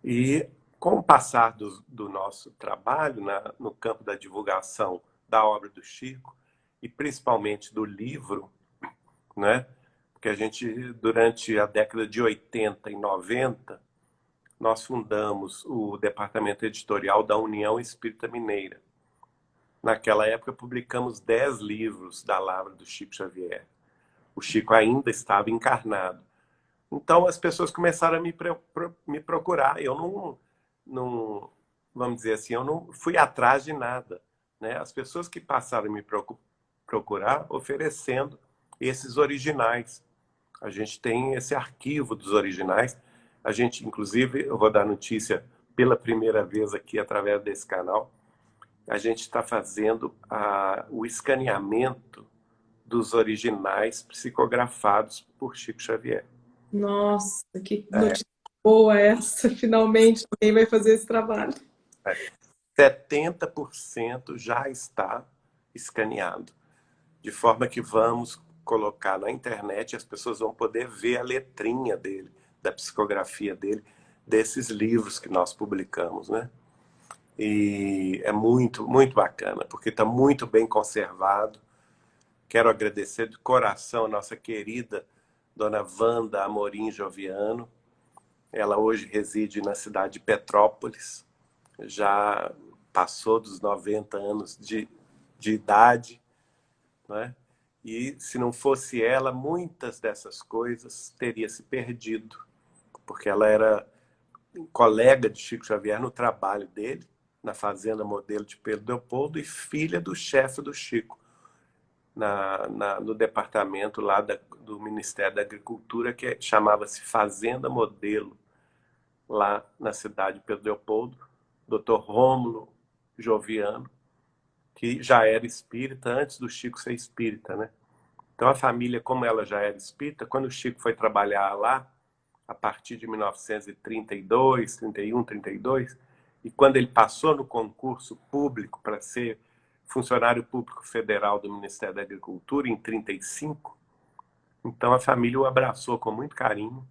E com o passar do nosso trabalho no campo da divulgação da obra do Chico, e principalmente do livro, né? Porque a gente, durante a década de 80 e 90, nós fundamos o departamento editorial da União Espírita Mineira. Naquela época, publicamos 10 livros da Lavra do Chico Xavier. O Chico ainda estava encarnado. Então, as pessoas começaram a me procurar. Eu não, vamos dizer assim, eu não fui atrás de nada, né? As pessoas que passaram a me procurar oferecendo esses originais. A gente tem esse arquivo dos originais. A gente, inclusive, eu vou dar notícia pela primeira vez aqui através desse canal, a gente está fazendo o escaneamento dos originais psicografados por Chico Xavier. Nossa, que notícia boa essa! Finalmente alguém vai fazer esse trabalho. 70% já está escaneado, de forma que vamos colocar na internet e as pessoas vão poder ver a letrinha dele, da psicografia dele, desses livros que nós publicamos, né? E é muito, muito bacana, porque está muito bem conservado. Quero agradecer de coração a nossa querida dona Wanda Amorim Joviano. Ela hoje reside na cidade de Petrópolis, já passou dos 90 anos de idade, né? E se não fosse ela, muitas dessas coisas teria se perdido, porque ela era colega de Chico Xavier no trabalho dele, na Fazenda Modelo de Pedro Leopoldo, e filha do chefe do Chico, no departamento lá do Ministério da Agricultura, que chamava-se Fazenda Modelo, lá na cidade de Pedro Leopoldo, Dr. Rômulo Joviano, que já era espírita antes do Chico ser espírita, né? Então a família, como ela já era espírita, quando o Chico foi trabalhar lá, a partir de 1932, 31, 32, e quando ele passou no concurso público para ser funcionário público federal do Ministério da Agricultura em 35, então a família o abraçou com muito carinho.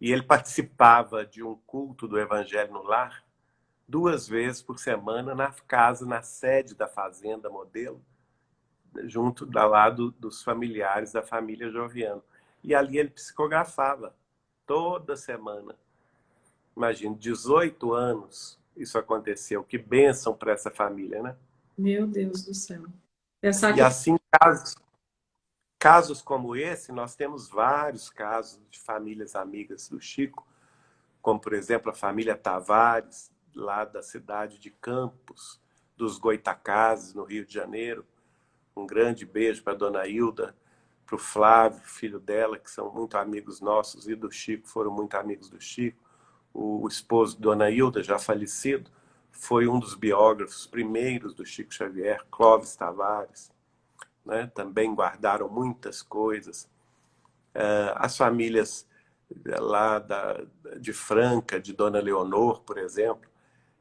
E ele participava de um culto do Evangelho no Lar 2 vezes por semana na casa, na sede da Fazenda Modelo, junto do lado dos familiares da família Joviano. E ali ele psicografava toda semana. Imagina, 18 anos isso aconteceu. Que bênção para essa família, né? Meu Deus do céu. Pensar E que assim, casos como esse, nós temos vários casos de famílias amigas do Chico, como, por exemplo, a família Tavares, lá da cidade de Campos, dos Goitacazes, no Rio de Janeiro. Um grande beijo para a dona Hilda, para o Flávio, filho dela, que são muito amigos nossos, e do Chico, foram muito amigos do Chico. O esposo de dona Hilda, já falecido, foi um dos biógrafos primeiros do Chico Xavier, Clóvis Tavares. Né? Também guardaram muitas coisas. As famílias lá de Franca, de dona Leonor, por exemplo,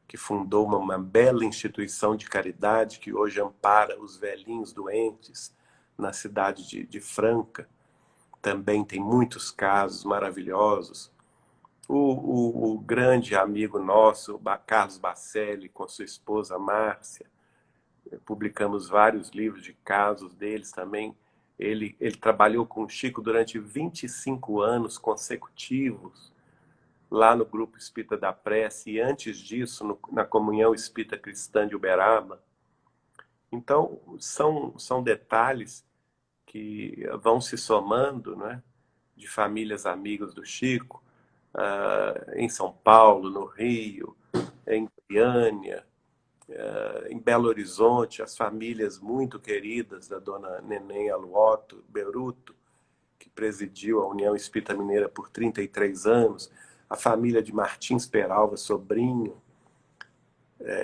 que fundou uma bela instituição de caridade que hoje ampara os velhinhos doentes na cidade de Franca. Também tem muitos casos maravilhosos. O grande amigo nosso, Carlos Bacelli, com sua esposa Márcia, publicamos vários livros de casos deles também. Ele trabalhou com o Chico durante 25 anos consecutivos, lá no Grupo Espírita da Prece, e antes disso, na Comunhão Espírita Cristã de Uberaba. Então, são detalhes que vão se somando, né, de famílias amigas do Chico, em São Paulo, no Rio, em Goiânia, em Belo Horizonte, as famílias muito queridas da dona Neném Aluoto Beruto, que presidiu a União Espírita Mineira por 33 anos, a família de Martins Peralva Sobrinho.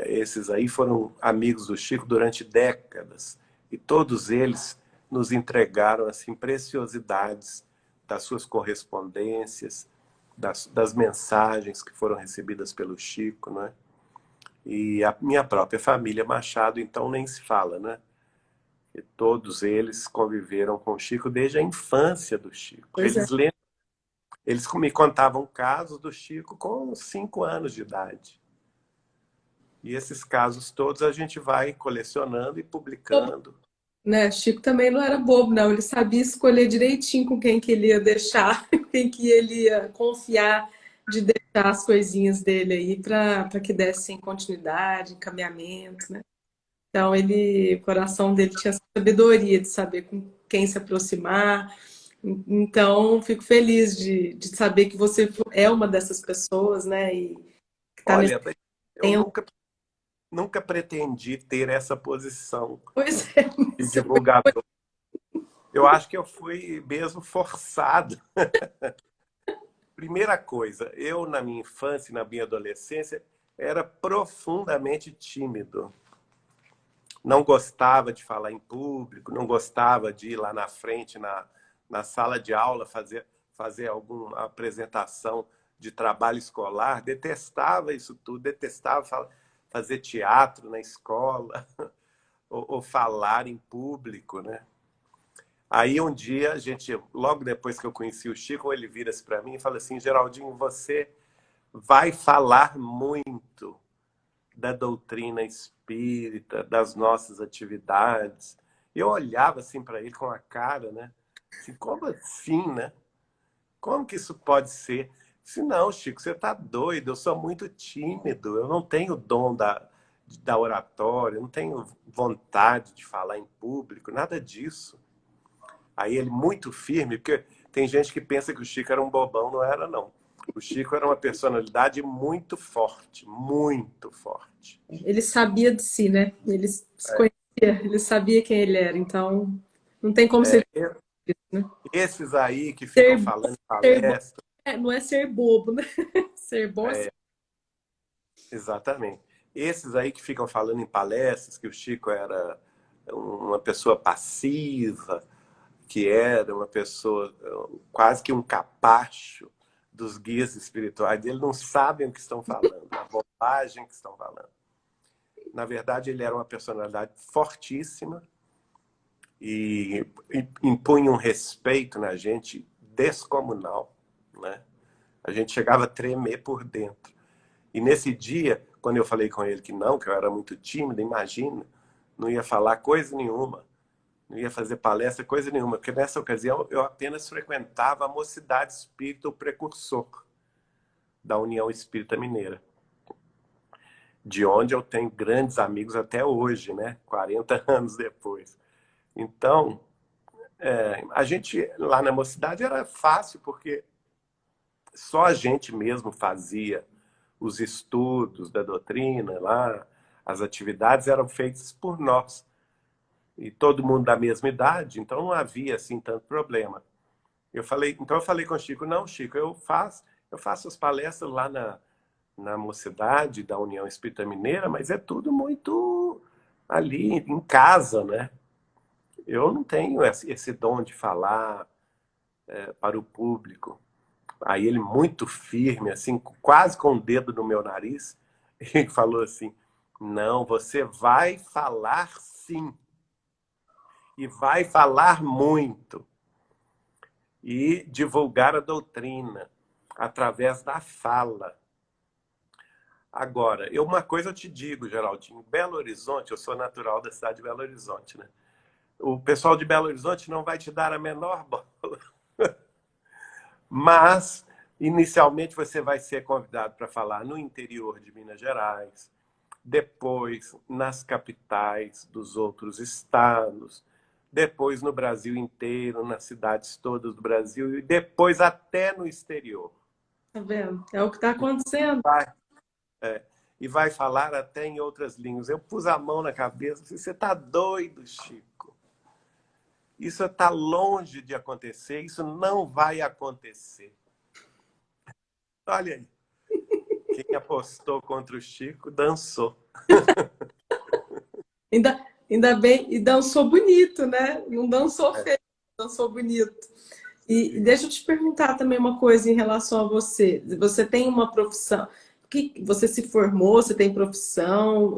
Esses aí foram amigos do Chico durante décadas, e todos eles nos entregaram assim preciosidades das suas correspondências, das mensagens que foram recebidas pelo Chico, né? E a minha própria família Machado, então, nem se fala, né? E todos eles conviveram com o Chico desde a infância do Chico. pois é. Eles me contavam casos do Chico com 5 anos de idade. E esses casos todos a gente vai colecionando e publicando. Né? Chico também não era bobo, não. Ele sabia escolher direitinho com quem que ele ia deixar, quem que ele ia confiar de deixar as coisinhas dele aí para que dessem continuidade, encaminhamento, né? Então o coração dele tinha sabedoria de saber com quem se aproximar. Então, fico feliz de saber que você é uma dessas pessoas, né? E que está nesse Olha, eu tempo. nunca pretendi ter essa posição Pois é, de você foi divulgador. Eu acho que eu fui mesmo forçado. Primeira coisa, eu na minha infância e na minha adolescência era profundamente tímido. Não gostava de falar em público, não gostava de ir lá na frente, na sala de aula, fazer alguma apresentação de trabalho escolar. Detestava isso tudo, detestava fazer teatro na escola ou falar em público, né? Aí um dia, logo depois que eu conheci o Chico, ele vira-se para mim e fala assim: Geraldinho, você vai falar muito da doutrina espírita, das nossas atividades. Eu olhava assim para ele com a cara, né? Assim, como assim, né? Como que isso pode ser? Se não, Chico, você está doido, eu sou muito tímido, eu não tenho dom da oratória, eu não tenho vontade de falar em público, nada disso. Aí ele muito firme, porque tem gente que pensa que o Chico era um bobão, não era não. O Chico era uma personalidade muito forte, muito forte. Ele sabia de si, né? Ele se conhecia, ele sabia quem ele era. Então, não tem como ser, né? Esses aí que ficam Ser, falando em ser bom palestra, não é ser bobo, né? Ser bom é ser... é, exatamente. Esses aí que ficam falando em palestras que o Chico era uma pessoa passiva, que era uma pessoa quase que um capacho dos guias espirituais, eles não sabem o que estão falando, a bobagem que estão falando. Na verdade, ele era uma personalidade fortíssima e impunha um respeito na gente descomunal, né? A gente chegava a tremer por dentro. E nesse dia, quando eu falei com ele que não, que eu era muito tímido, imagina, não ia falar coisa nenhuma, não ia fazer palestra, coisa nenhuma, porque nessa ocasião eu apenas frequentava a Mocidade Espírita, o precursor da União Espírita Mineira, de onde eu tenho grandes amigos até hoje, né? 40 anos depois. Então, a gente lá na Mocidade era fácil, porque só a gente mesmo fazia os estudos da doutrina lá, as atividades eram feitas por nós. E todo mundo da mesma idade, então não havia assim tanto problema. Então eu falei com o Chico, não, Chico, eu faço as palestras lá na Mocidade da União Espírita Mineira, mas é tudo muito ali em casa, né? Eu não tenho esse dom de falar para o público. Aí ele muito firme, assim, quase com o dedo no meu nariz, ele falou assim, não, você vai falar sim. E vai falar muito. E divulgar a doutrina através da fala. Agora, uma coisa eu te digo, Geraldinho, Belo Horizonte, eu sou natural da cidade de Belo Horizonte, né? O pessoal de Belo Horizonte não vai te dar a menor bola. Mas, inicialmente, você vai ser convidado para falar no interior de Minas Gerais, depois nas capitais dos outros estados, depois no Brasil inteiro, nas cidades todas do Brasil, e depois até no exterior. Tá vendo? É o que está acontecendo. Vai, e vai falar até em outras línguas. Eu pus a mão na cabeça e disse, você está doido, Chico? Isso está longe de acontecer, isso não vai acontecer. Olha aí, quem apostou contra o Chico dançou. Ainda bem, e dançou bonito, né? Não dançou feio, dançou bonito. E deixa eu te perguntar também uma coisa em relação a você. Você tem uma profissão, que você se formou, você tem profissão?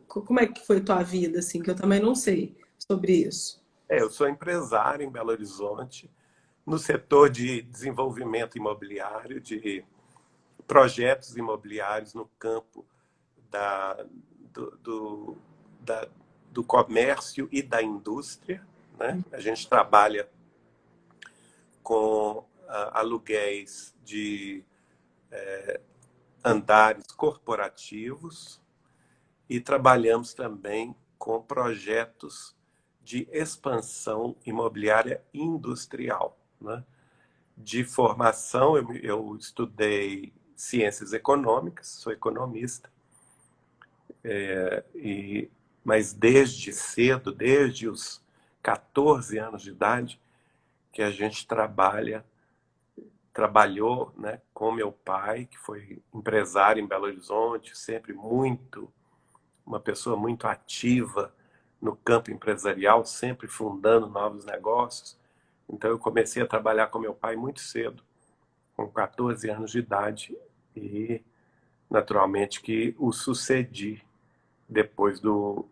Como é que foi a tua vida, assim, que eu também não sei sobre isso. Eu sou empresário em Belo Horizonte, no setor de desenvolvimento imobiliário, de projetos imobiliários no campo do, do, do comércio e da indústria. Né? A gente trabalha com aluguéis de andares corporativos e trabalhamos também com projetos de expansão imobiliária industrial. Né? De formação, eu estudei ciências econômicas, sou economista, mas desde cedo, desde os 14 anos de idade, que a gente trabalhou, né, com meu pai, que foi empresário em Belo Horizonte, sempre uma pessoa muito ativa no campo empresarial, sempre fundando novos negócios. Então eu comecei a trabalhar com meu pai muito cedo, com 14 anos de idade, e naturalmente que o sucedi depois do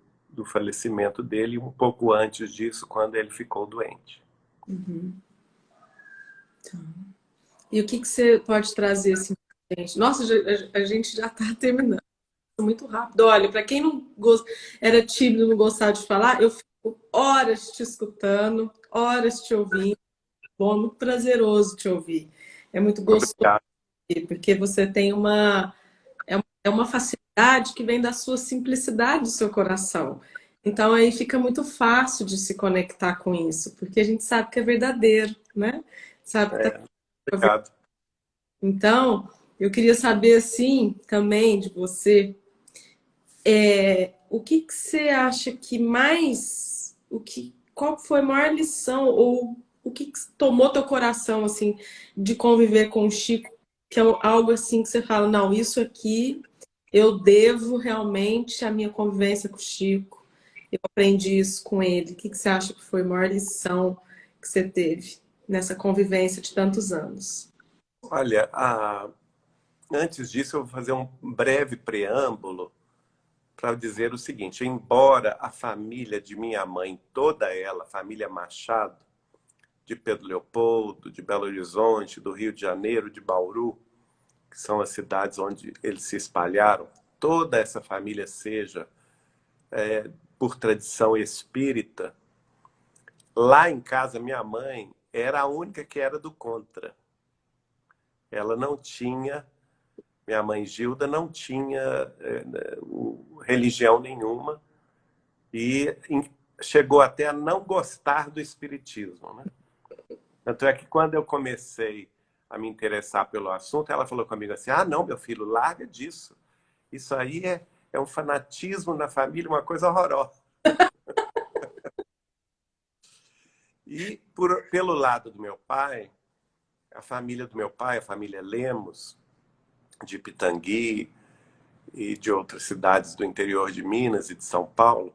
falecimento dele, um pouco antes disso, quando ele ficou doente. Uhum. Tá. E o que você pode trazer assim, pra gente? Nossa, a gente já está terminando muito rápido. Olha, para quem não era tímido, não gostava de falar, eu fico horas te escutando, horas te ouvindo. Bom, é muito prazeroso te ouvir. É muito gostoso, Obrigado. porque você tem uma facilidade que vem da sua simplicidade do seu coração. Então aí fica muito fácil de se conectar com isso, porque a gente sabe que é verdadeiro, né? Sabe que tá... Obrigado. Então, eu queria saber assim também de você, o que você acha que mais, qual foi a maior lição ou o que tomou teu coração assim de conviver com o Chico, que é algo assim que você fala, não, isso aqui eu devo realmente a minha convivência com o Chico. Eu aprendi isso com ele. O que você acha que foi a maior lição que você teve nessa convivência de tantos anos? Olha, antes disso eu vou fazer um breve preâmbulo para dizer o seguinte: embora a família de minha mãe, toda ela, a família Machado, de Pedro Leopoldo, de Belo Horizonte, do Rio de Janeiro, de Bauru, que são as cidades onde eles se espalharam, toda essa família seja, por tradição espírita, lá em casa, minha mãe era a única que era do contra. Ela não tinha, minha mãe Gilda não tinha religião nenhuma e chegou até a não gostar do espiritismo, né? Tanto é que quando eu comecei a me interessar pelo assunto, ela falou comigo assim: ah, não, meu filho, larga disso. Isso aí é um fanatismo na família, uma coisa horrorosa. E pelo lado do meu pai, a família do meu pai, a família Lemos, de Pitangui e de outras cidades do interior de Minas e de São Paulo,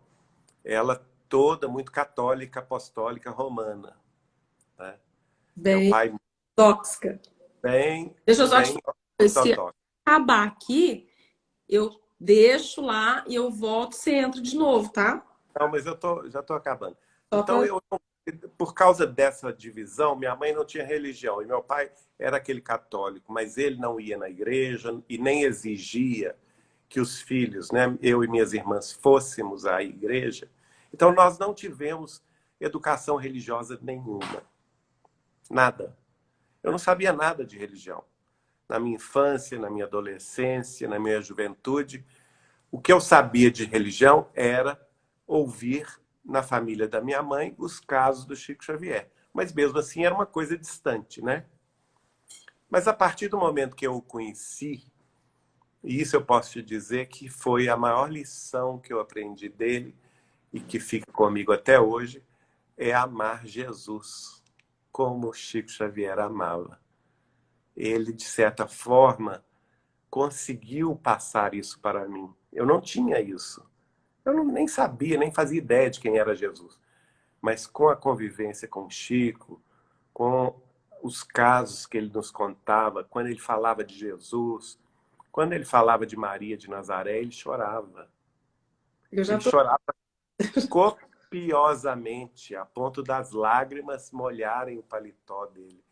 ela toda muito católica, apostólica, romana, né? Meu Bem pai tóxica. bem, Deixa eu só te bem falar, se ortodoxo. acabar aqui, eu deixo lá e eu volto, você entra de novo, tá? Não, mas já estou acabando. Só Então, pra... por causa dessa divisão, minha mãe não tinha religião e meu pai era aquele católico, mas ele não ia na igreja e nem exigia que os filhos, né, eu e minhas irmãs, fôssemos à igreja. Então, nós não tivemos educação religiosa nenhuma. Nada. Eu não sabia nada de religião. Na minha infância, na minha adolescência, na minha juventude, o que eu sabia de religião era ouvir na família da minha mãe os casos do Chico Xavier. Mas mesmo assim era uma coisa distante, né? Mas a partir do momento que eu o conheci, e isso eu posso te dizer que foi a maior lição que eu aprendi dele e que fica comigo até hoje, é amar Jesus como o Chico Xavier amava. Ele, de certa forma, conseguiu passar isso para mim. Eu não tinha isso. Nem sabia, nem fazia ideia de quem era Jesus. Mas com a convivência com o Chico, com os casos que ele nos contava, quando ele falava de Jesus, quando ele falava de Maria de Nazaré, ele chorava. Eu já Ele tô... chorava copiosamente, a ponto das lágrimas molharem o paletó dele.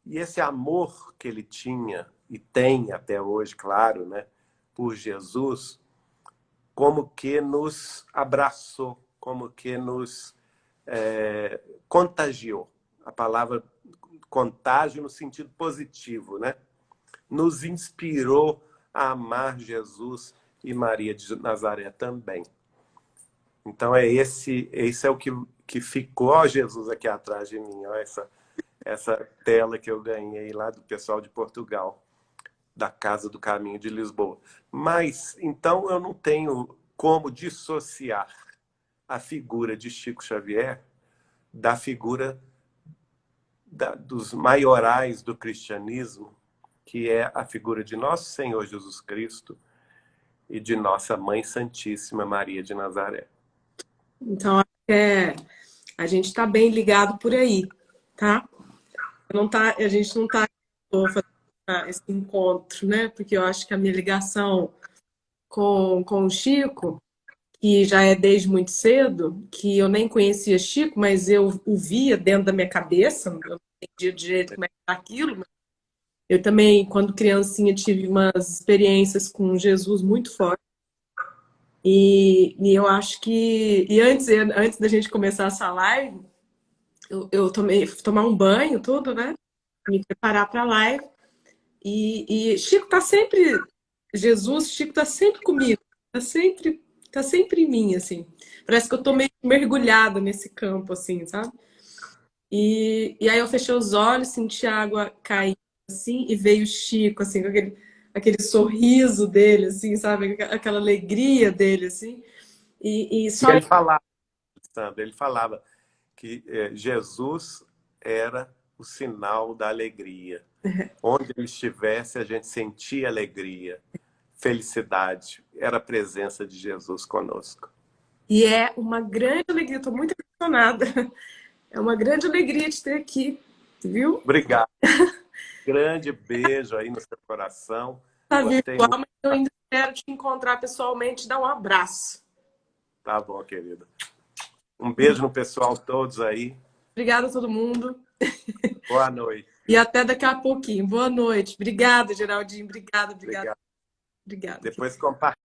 E esse amor que ele tinha, e tem até hoje, claro, né, por Jesus, como que nos abraçou, como que nos contagiou. A palavra contágio no sentido positivo, né? Nos inspirou a amar Jesus e Maria de Nazaré também. Então esse é o que ficou. Ó, Jesus aqui atrás de mim, ó, essa tela que eu ganhei lá do pessoal de Portugal, da Casa do Caminho de Lisboa. Mas, então, eu não tenho como dissociar a figura de Chico Xavier da figura dos maiorais do cristianismo, que é a figura de nosso Senhor Jesus Cristo e de nossa Mãe Santíssima Maria de Nazaré. Então, a gente está bem ligado por aí, tá? Não tá, a gente não está fazendo esse encontro, né? Porque eu acho que a minha ligação com o Chico, que já é desde muito cedo, que eu nem conhecia Chico, mas eu o via dentro da minha cabeça, eu não entendia direito como é que era aquilo. Mas eu também, quando criancinha, tive umas experiências com Jesus muito fortes. E eu acho que. E antes da gente começar essa live, eu fui tomar um banho, tudo, né? Me preparar para a live. E Chico tá sempre. Jesus, Chico tá sempre comigo. Tá sempre em mim, assim. Parece que eu tô meio mergulhada nesse campo, assim, sabe? E aí eu fechei os olhos, senti a água cair, assim, e veio o Chico, assim, com aquele sorriso dele, assim, sabe? Aquela alegria dele, assim. E E só ele falava, Sandra, ele falava que Jesus era o sinal da alegria. Onde ele estivesse, a gente sentia alegria, felicidade. Era a presença de Jesus conosco. E é uma grande alegria, estou muito emocionada. É uma grande alegria te ter aqui, viu? Obrigado. Grande beijo aí no seu coração. Tá Gostei virtual, muito. mas eu ainda espero te encontrar pessoalmente, dar um abraço. Tá bom, querida. Um beijo no pessoal todos aí. Obrigada a todo mundo. Boa noite. E até daqui a pouquinho. Boa noite. Obrigada, Geraldinho. Obrigada, obrigada, Obrigado. obrigada. Depois compartilha.